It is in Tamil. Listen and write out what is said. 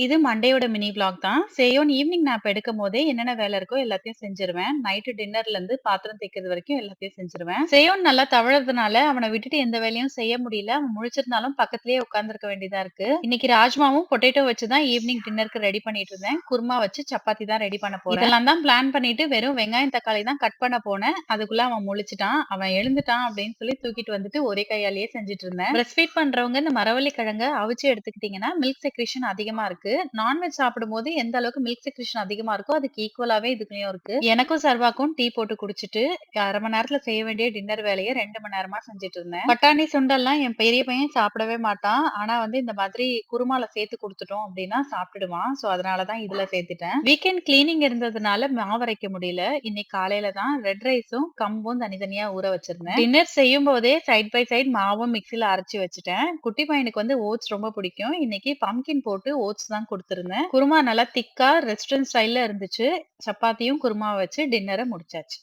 இது மண்டேயோட மினி விளாக் தான். செய்யோன் ஈவினிங் நாப் எடுக்கும்போதே என்னென்ன வேலை இருக்கோ எல்லாத்தையும் செஞ்சுருவேன். நைட்டு டின்னர்லருந்து பாத்திரம் தேய்க்கிறது வரைக்கும் எல்லாத்தையும் செஞ்சுருவேன். செய்யோன் நல்லா தவழறதுனால, அவன விட்டுட்டு எந்த வேலையும் செய்ய முடியல. அவன் முழிச்சிருந்தாலும் பக்கத்திலேயே உட்கார்ந்திருக்க வேண்டியதா இருக்கு. இன்னைக்கு ராஜ்மாவும், பொட்டேட்டோ வச்சு தான் ஈவினிங் டின்னருக்கு ரெடி பண்ணிட்டு இருந்தேன். குருமா வச்சு சப்பாத்தி தான் ரெடி பண்ண போறேன். இதெல்லாம் தான் பிளான் பண்ணிட்டு வெறும் வெங்காயம், தக்காளி தான் கட் பண்ண போனேன். அதுக்குள்ள அவன் முழிச்சுட்டான். அவன் எழுந்துட்டான் அப்படின்னு சொல்லி தூக்கிட்டு வந்துட்டு ஒரே கையாலேயே செஞ்சுட்டு இருந்தேன். பிரஸ்ட் ஃபீட் பண்றவங்க இந்த மரவள்ளி கிழங்க அவிச்சு எடுத்துக்கிட்டீங்கன்னா, மில்க் செக்ரீஷன் அதிகமா இருக்கு. நான்வெஜ் சாப்பிடும்போது எந்த அளவுக்கு மில்க் செக்ரீஷன் அதிகமா இருக்கோ, அதுக்கு ஈக்குவலாவே இதுலயும் இருக்கு. எனக்கும் சர்வாக்கும் டீ போட்டு குடிச்சிட்டு, 1/2 மணி நேரத்துல செய்ய வேண்டிய டின்னர் வேலைய 2 மணி நேரமா செஞ்சுட்டு இருந்தேன். பட்டாணி, சுண்டல்லாம் என் பெரிய பையன் சாப்பிடவே மாட்டான். ஆனா வந்து இந்த மாதிரி குருமால சேர்த்து குடுத்துட்டோம் அப்டின்னா சாப்பிட்டுடுவான். சோ அதனால தான் இதுல சேர்த்துட்டேன். வீக்கெண்ட் கிளீனிங் இருந்ததுனால மாவு அரைக்க முடியல. இன்னைக்கு காலையில தான் ரெட் ரைஸும், கம்பும் தனித்தனியா ஊற வச்சிருந்தேன். டின்னர் செய்யும்போதே சைட் பை சைட் மாவும் மிக்ஸில அரைச்சு வச்சுட்டேன். குட்டி பையனுக்கு வந்து ஓட்ஸ் ரொம்ப பிடிக்கும். இன்னைக்கு பம்ப்கின் போட்டு ஓட்ஸ் தான் குடுத்திருந்தேன். குருமா நல்லா திக்கா ரெஸ்டாரண்ட் ஸ்டைல்ல இருந்துச்சு. சப்பாத்தியும் குருமாவ வச்சு டின்னர முடிச்சாச்சு.